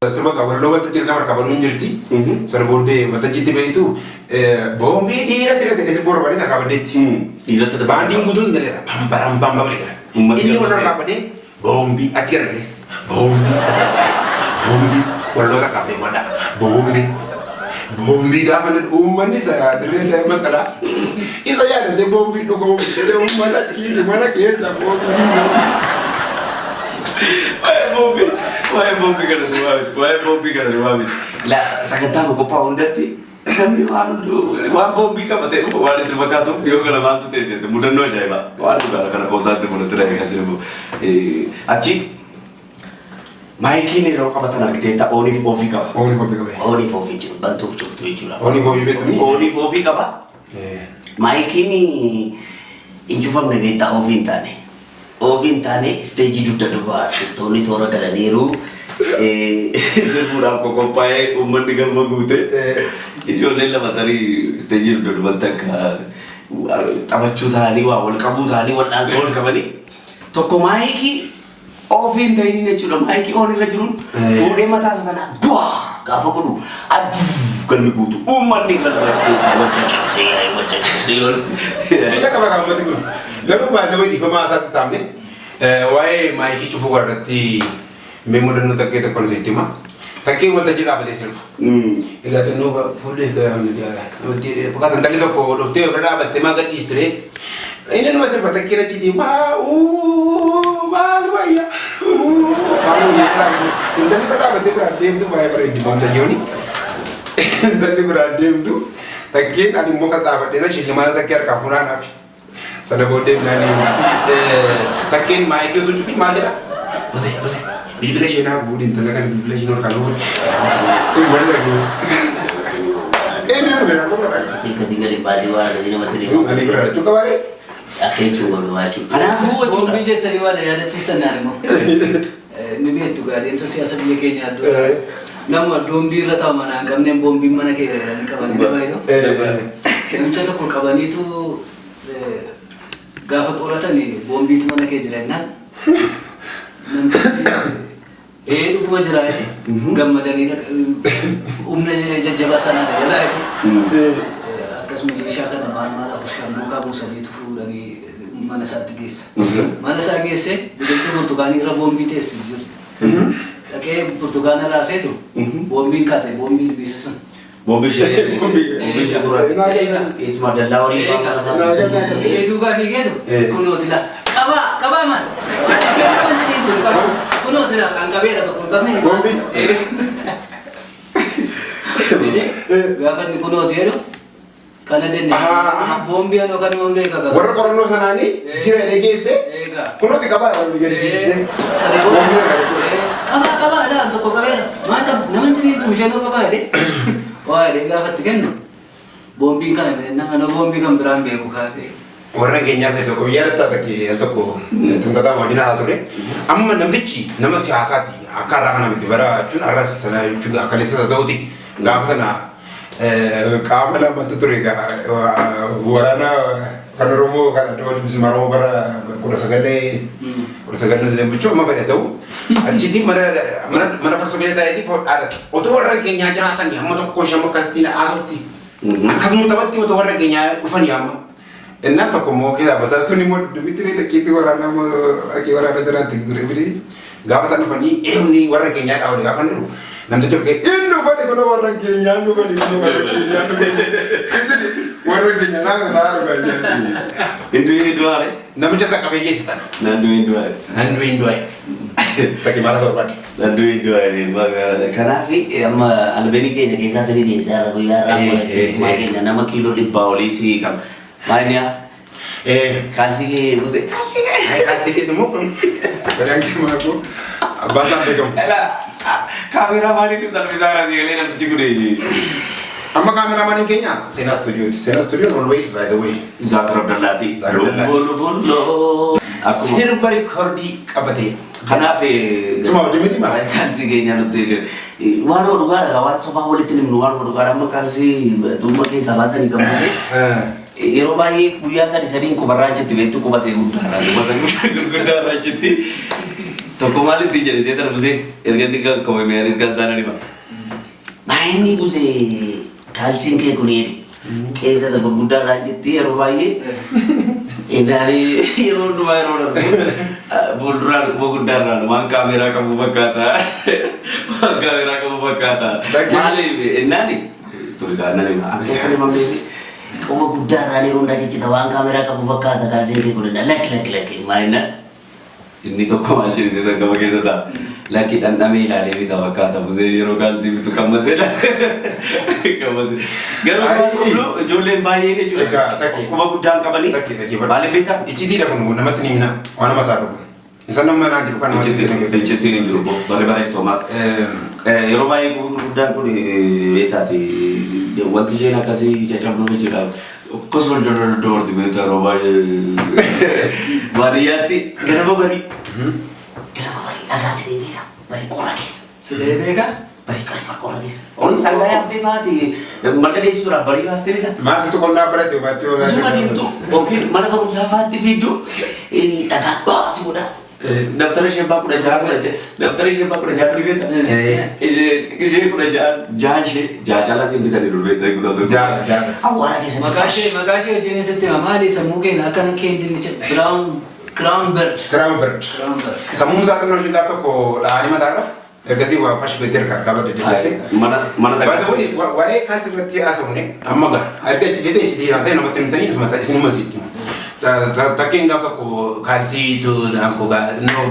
Sirba kabar lo wata jirna mar kabar unjirti sarbode wata jitti beitu bombi dira tira tira sibor bari ta kabadetti ila ta banding gudun galera pam pam galera ini wala kabade bombi atira les bombi wala ta kabe mada bombi da man umman sa dire da masala isa ya da bombi do ko da umman ki mana ke sa bombi Why Bobby kana duwami? La sakatama ko pa undati. Kami wan Bobby ka mate wali tu vakato dio kana mantu te se muda no jaiba. Wali kana cosa te muda tere ka sirbo. Achi Mikey ne ro ka batana kiteta onif ofika. Onif ofika bantu chuftu ichula. Onif ofika tu. Onif ofika ba? Mikey ni injufam ne beta ofintane. Ovintane stage dudda dubar stoni thora galaniru sirpura ko kompae umman digal magute ijole la batari stage dudda dubar tak tabachu thani wa wal kabu thani wa azol kabali to ko maiki ovin dai ne chula maiki oni la jurun fude mata sana dwa gafa kodu adu kan butu umman digal batte sabacha sai on kita kabar mati kun lalu baca di pemasa samne wae maiki chufu garati memodan nu takke ta konsentima takke wal tajila abade sir ila to no fude ka amja no tire pakatan dali to ko do te bada batte maga istre inen masir patakki rachi di ma waya kamu ye kram indali bada batte bra dem tu wae bare di banda joni indali bra dem tu takke ani moka ta batte na shilma takke ka furana sana bode nani takin maiki tu cukup malah bose bibliotek na budi intalakan bibliotek nor kalau tu mana lagi ini mana aku orang jadi kesinggah bajiwa ada sini materi ali berada cukup bare akhir cuma baca karena aku cuma bisa terima dari ada cerita narimu ini itu kan dia sosial dia kayaknya ada nama dombi rata mana kami bombi mana kayak kawan ini apa itu kami contoh kok kawan itu gafat oratan ni bombi itu mana kayak jeranan nanti itu cuma jerai gamma dari umne jabasan ada lah itu akas Malaysia kan mana urusan buka busa itu dari mana saat gis begitu Portugal ira bombi tes jujur oke Portugal lah itu bombi kata bombi bisa Bobby syukur isma dalla ori saya juga begitu kuno tidak kaba man kuno tidak kan kabe atau kuno nih bombi jadi gak ni kuno tidak karena jenis bombi anu kan bombi kagak warna korno sana ni jira lagi se kuno tiga apa yang jadi se bombi kaba ada untuk kabe mantap namun jadi itu bisa untuk kabe deh wah dia gak kan bombi kan nah bombi kan berambil buka warna kenya saya tu biar tak lagi atau ko tunggu kata mau jina hatu ni amma namdici nama siasati akar rakan namdi bara cun aras sana juga akalisa tauti nggak sana kamala matu turega warna karena romo kan ada orang bisa maromo bara kuda sagale nuzem bicu ma pada tahu anjiti mana persogale tadi itu ada oto warna kenya jaratan ya amma to ko shamu kastina azoti akamu tabati oto warna kenya ufani amma enna to como queda pasas tu ni mo dimitri de kiti warna mo aki warna jaratan gure biri gabatan fani ni warna kenya tahu de akan dulu nanti tu ke indo fani kono warna kenya ndo fani kono warna kenya ndo warna kenya nang baru baja Indo are namu jasa kabe gestan nandu Indo are bagaimana sobat nandu Indo are baga kanafi amma albeni ke ne kesa sini desa ko yara ko semakin nama kilo di polisi kam mainnya kasih ke temu kadang cuma aku abasa begam kamera mani tu sampai sana sih kalian nanti cukup deh amma kameraman Kenya Sena Studio always by the way Zakar Abdallati bolo aku sir recording kabate kanafi cuma jemiti mah kasih kayaknya nanti waru lugar awat soba holit ini luar lugar amma kasih tu makin sabasa ni kamu sih yeroo baay'ee guyyaa sadiin kubarraa jetti beektu quba see guddaa irraa jetti tokko maalitti jedhe seetan busee erga inni qabu meeyanis kan isaan dhima. Maayinni busee kaalsiin kee kun keessa isa gurguddaa irraa jetti yeroo baay'ee indaani yeroo hundumaa yeroo darbu fuulduraan quba guddaa irraan waan kaameeraa qabu fakkaata maaliif innaani turi gaannani akka kan himamneefi quba guddaa irraan yeroo hundaa jechita waan kaameeraa qabu fakkaata kaalsiin kee kun lakki maayinna inni tokko maal jedhe seetan gama keessa ta'a lakki dhandhamee ilaalee bita fakkaata busee yeroo kaalsii bitu qammaseedha garuu ijoolleen baay'ee jechuudha quba guddaan qabanii maaliif beektaa? Iccitiidha kun namatti ni himna waan nama isaa dhufu. Isa nama naan jiru kan iccitiin hin jiru bareedaaf toomaa yeroo baay'ee quba guddaan kun beektaati wanti isheen akkasii caccabduu jechuudha. Akkasuma doorti beektaa yeroo baay'ee baadiyyaatti ganama barii dhagaa sireebiidha barii qorra keessa. Sireebeeka? Barii qorra keessa. Oon sangayaa fi maati marga deessisuudhaaf barii baastee beektaa? Maaltu qonnaa barate baatee oolaa. Isuma deemtu yookiin mana barumsaa faatti fiiddu dhagaan dho'asi godha. Daftara ishee abbaa 16 daftara ishee abbaa 16 ni beektaa? Ishee 16 ishee jaachalaa siin bitanii durbeetaa eeguudhaaf. Jaalas. Awwaara keessatti. Maqaa ishee wajjin sitti maali sammuu keenya akkana keenya Crown bird. Sammuun isaa xinnoo ishee gaaf tokko dhahanii mataarra ergasii waa fashi beekter kaakkaa badde deemtee. Mana dhagaa. Waa'ee kaalsi irratti haasofne amma gaa erga iccitii ta'e namatti himtanii isinuma sitti. Takkeen gaaf tokko kaalsiitu naanko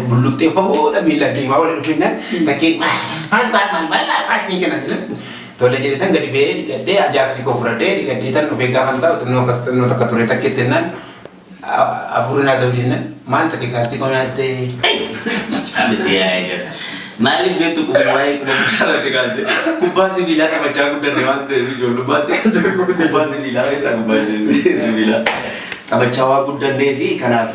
bulluqxee fagoodha miila diimaa waliin dhufinnaan takkeen maal kaalsiin kennatti tole jedhetan gadi ba'ee dhiqadhee ajaa'ibsi koo fudhadhee dhiqadhee tan dhufee gaafan taa'u xinnoo takka ture takkeetti jennaan afurinaa ta'uu jennaan maal takkee kaalsii koo nyaattee. Maaliif beektu waa'ee quba guddaarratti kaasee kubbaa sibiilaa taphachaa guddanne waan ta'eef ijoollummaatti kubbaa sibiilaa beektaa kubbaa sibiilaa taphachaa waan guddannee fi kanaaf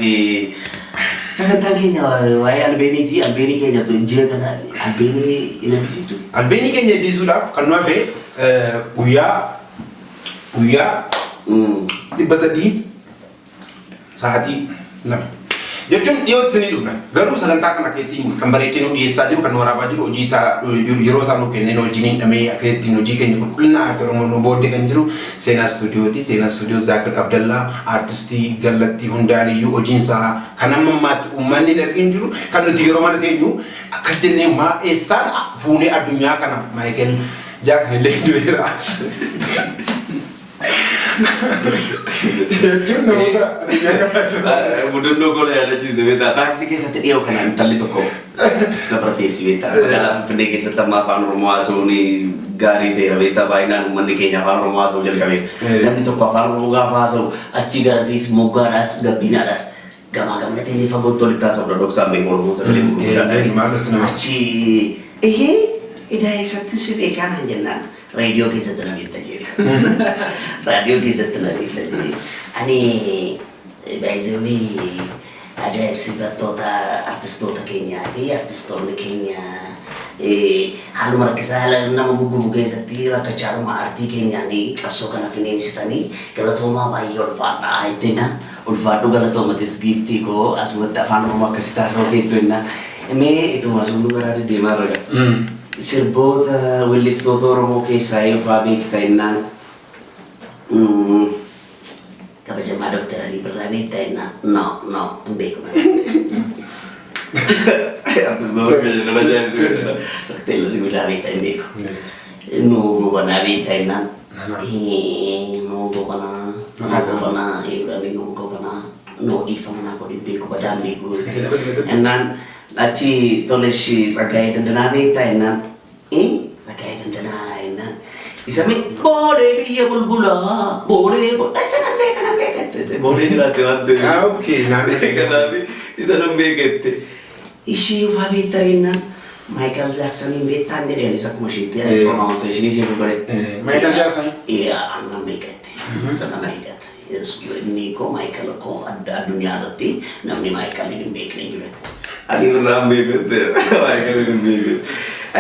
sagantaan keenya waa'ee albeeniiti albeenii keenya jira kana albeenii hin eebbisiiftu. Albeenii keenya eebbisuudhaaf kan nu hafe guyyaa 300 sa'aatii 2 jechuun dhiyootti ni dhufna garuu sagantaa kana akka ittiin kan bareechinu dhiyeessaa jiru kan waraabaa jiru hojii isaa yeroo isaa nu kenneen hojiin hin dhamee akka ittiin hojii keenya qulqullina aartii oromoo nu booddee kan jiru seenaa istuudiyooti. Seenaa istuudiyoo Zaakir Abdallaa aartistii gallattii hundaan iyyuu hojiin isaa kan amma ammaatti uummanni hin argin jiru kan nuti yeroo mana teenyu akkas jennee eessaan fuunee addunyaa kana Maayikel Jaaksan illee du'eera. Mudannoo gola yaadachiisne beektaa taaksii keessatti dhiyoo kana intalli tokko sabra keessi beektaa magaalaa Finfinnee keessatti amma afaan Oromoo haasa'uun gaarii ta'eera beektaa baay'inaan uummanni keenya afaan Oromoo haasa'uu jalqabeera. Namni tokko afaan Oromoo gaafa haasa'u achi garasiis moggaadhaas gabbinaadhaas gamaa gamanatee ni fagootti walitti haasa'udha dhoksaan beeku Oromoo sagalee gurguddaa achi idaa eessatti si beekaa naan jennaan. Radio keessatti na beekta jedhe. Radio keessatti na beekta jedhe. Ani baay'ee ajaa'ibsiifattoota artistoota keenyaati. Artistoonni keenya haaluma rakkisaa haala nama gurguru keessatti rakkachaadhuma aartii keenyaan qabsoo kana fineensitanii galatoomaa baay'ee ulfaadhaa jetteenaan ulfaadhu galatoomatis giiftii koo asumatti afaan Oromoo akkasitti haasa'uu keettu jennaan. Mee ituma sun garaa deddeemaa raga. Sirboota weellistoota Oromoo keessaa eebbaa beektaa jennaan kabajamaa Dr. Alii Birraa beektaa jennaan no hin beeku. Artistoota keenya nama ajaa'ibsiifadha. Dr. Alii Birraa beektaa hin beeku. Nuu gobanaa beektaa jennaan nuu gobanaa eebbaa nuu gobanaa nuu dhiifamanaa godhin beeku badaan beeku jennaan. Achi toleshi Tsaggaayee Dandanaa beektaa jennaan Tsaggaayee Dandanaa jennaan isa boolee biyya bulbulaa boolee isa nan beekate boolee jiraate waan ta'eef kanaaf isa nan beekate ishii ufaa beektaa jennaan Maayikel Jaaksaniin beektaa hin jedheen isa akkuma isheetti pronunciation ishee godhate Maayikel Jaaksan nan beekate isa nan beekate inni koo Maayikel koo addunyaa irratti namni Maayikel hin beekne jira. Ani Birraan beekate Maayikel hin beekate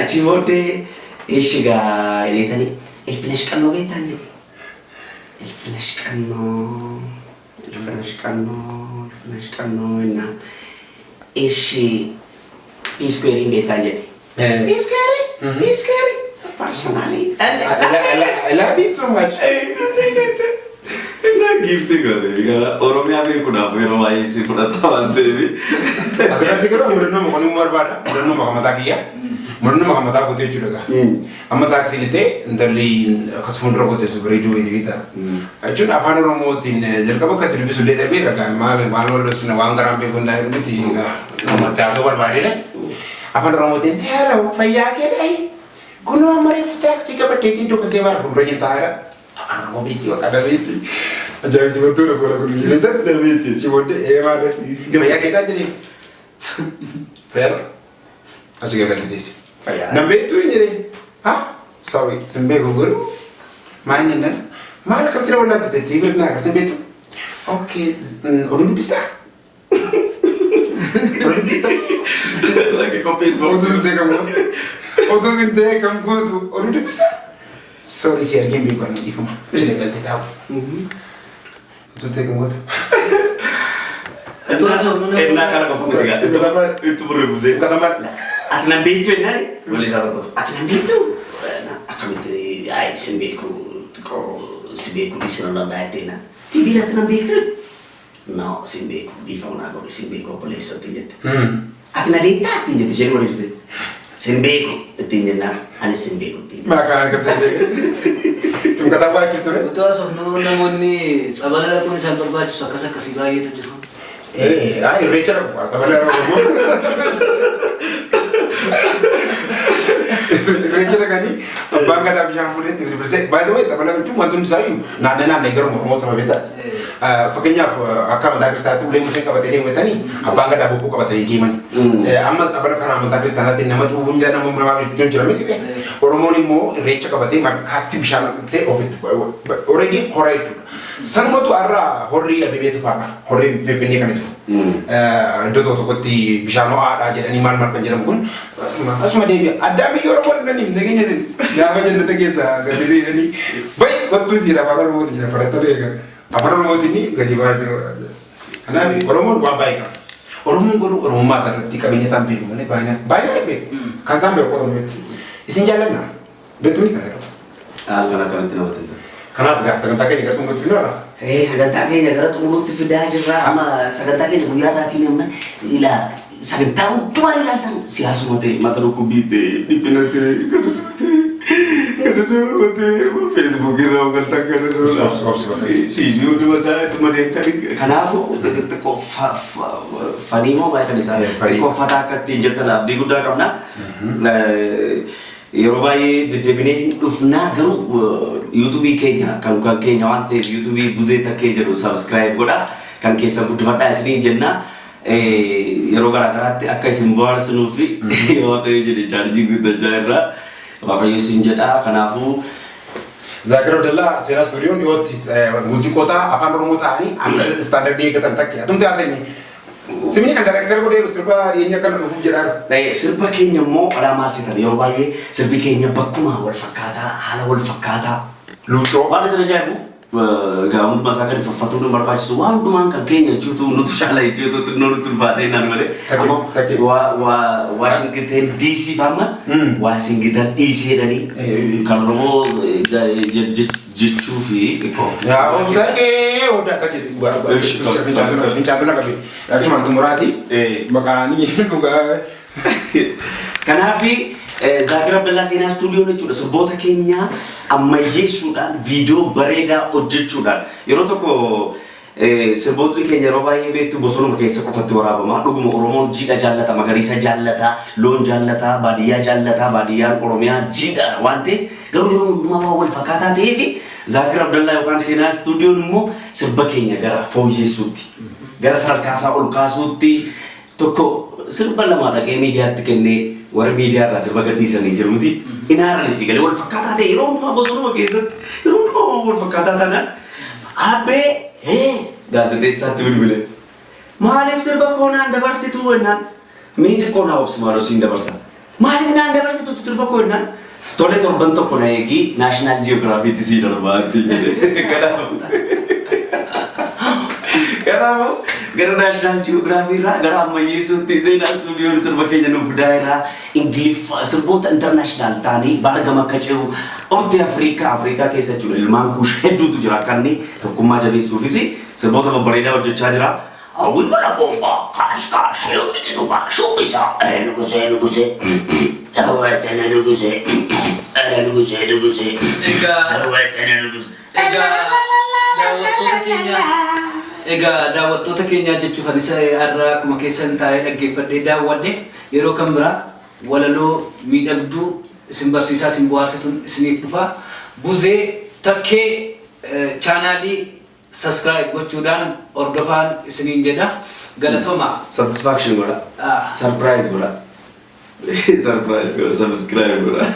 achi booddee eeshigaa eleetanii Elfinesh Qannoo beektaa hin jedhe الفلاش كانو إنه إيش بيسكرين بيتاني بيسكرين personally I love it so much. Nah gift kalau orangnya apa yang kuda pero mai si pura tawan devi. Akhirnya kita murno mau kanu umur pada, murno mau kamu tak iya, murno mau kamu tak kote juga. Amma tak silite, ndali kasfun roko te subri dua ini kita. Ajun apa orang mau tin, jadi kamu kat lebih sulit lebih raga, malu sini wanggaram pe kunda ini tiga, amma tak asal berbalik lah. Apa orang mau tin, hello, payah ke dai, kuno amari kita sih kapan taking to kasih mar, kumpulan kita anak mau biti, wakada biti. Aja sih betul aku orang ini tak ada biti, cuma deh, mana, gimana kita jadi, fair, asyik kita lihat sih. Nampak itu ini, sorry, sampai guru, main ni, mana kamu tidak boleh kita tidur nak, kita betul, oke, orang bisa, orang bisa, Lagi kopi semua. Untuk sendiri kamu tu, orang bisa. Sorry share game bukan ini kamu tidak tahu. Itu teh kamu tu. Itu langsung Enak kalau kamu tidak. Itu apa? Itu berbeza. Bukan apa? Atna bitu nari. Boleh sabar kau. Atna bitu. Akan itu ay sembeku. Kau sembeku di sana dah ada na. Tibi atna bitu. No sembeku di fauna kau sembeku boleh setinggi. Atna bitu tinggi jadi boleh itu. Sembeku tinggi na. Ani sembeku tinggi. Maka kata dia. Cuma kata apa itu? Betul langsung namun ni sabarlah pun sampai baca suaka kasih bayi itu juga. Richard aku, sabarlah aku. Richard kan ni, bangga dah bisa mulai tiba-tiba bersih. By the way, sabarlah cuma tuh sayu. Nana negara mau terus beda. Fakirnya akan mendapat satu boleh musik kabar tadi beta ni. Bangga dah buku kabar tadi gimana? Amat sabarlah kan mendapat tanah tin nama tu bunda nama nama tujuan cermin ni. Orang mau ni mau Richard kabar tadi mak hati bisa nanti already horai tu. Sama tu arah hori ada betul faham. Hori ini kan itu. Dodo tu koti bisa no ada jadi animal makan jadi pun. Asma dia ada mi orang pun ni dengan jadi. Jangan jadi nanti kisah jadi ni. Baik waktu tidak pada orang tidak pada tu dia kan. Apa orang ini gaji bahasa. Karena orang mau buat baik kan. Orang mau guru orang mau masar di kabinet sampai mana banyak baik. Kan sampai orang itu. Isin jalan na. Betul ni kan. Kalau itu nampak tu. Kenapa enggak? Sebentar kita tunggu dulu lah. Sebentar negara tu mulut tu dah jerah. Sebentar kita biar hati ni mana. Ila sebentar cuma ila tahu. Si asu mata roku bite di penalti. Kada tu Facebook ni orang kata kada tu. Sisi tu masa tu mana tadi. Kenapa? Kau funny mau macam ni saya. Kau fatah kat tinjau tanah. Di gudang kamna. Yerobai debine ufna garu YouTube Kenya kan Kenya ante YouTube buzeta Kenya subscribe goda kan kesa budvata asli jenna yerogara karate akai simbol senufi yoto jadi charging gitu jaira apa yusin jeda kanafu Zakir Abdullah sera studio diot musik kota apa normal ni standar dia kata tak ya tum tiasa ni Semini kan director ko dero serba inya kan lu fujirar. Serba Kenya mo alama sita Yerobai serba Kenya bakuma wal fakata hala wal fakata Lucho. Wala sila jamu gamut masakan fatu no marpa su wa duman kan Kenya chutu nutu shala chutu no nutu bate nan male amo wa Washington DC fama Washington DC dani kalau mo jichufi ko ya usake udah kaki gua bincang nak kami cuma tumurati makani juga kanafi Zakir Abdullah sina studio ni chuda sebota Kenya amma yesudan video bareda ojjechudan yero to ko sebotri Kenya robai betu bosono makesa ko fatu waraba ma dugumo oromo jida jallata magarisa jallata lon jallata badia oromia jida wante garu ma wal fakata TV Zakir Abdullah kan sina studio mo serba Kenya gara fo yesuti gara sarkasa ul kasuti to ko serba lama da media tikenne war media la serba gaddi sani jeruti inara lisi gale wal fakata te iron ma bosono makesa iron ma wal fakata tana abe Gazete satu bila. Mahalif serba kona anda bersitu enan. Minta kona ops malu sinda bersa. Mahalif na anda bersitu serba kona. Tole torban tokko na eegi National Geographiitti sii darbaatti jedhe. Kanaafuu gara National Geography irraa gara ammayyeessuutti seenaa istuudiyoon sirba keenya nuuf daa'eera Ingiliffa sirboota international ta'anii baargama akka cehu orti Afrikaa keessa jechuudha ilmaan kuush hedduutu jira kan inni tokkummaa jabeessuufis sirboota babbareedaa hojjechaa jira. Hawwi gola bomba kaash shubisa nuguse daawwatana nuguse egaa daawwattoota keenya jechuuf anis har'a akkuma keessan taa'ee dhaggeeffadhee daawwadhe yeroo kan biraa walaloo miidhagduu isin barsiisaa isin bohaarsituun isiniif dhufa Buzee Takkee chaanaalii subscribe gochuudhaan hordofaan isiniin jedha galatooma Satisfaction godha. Surprise godha. Surprise godha. Subscribe godha.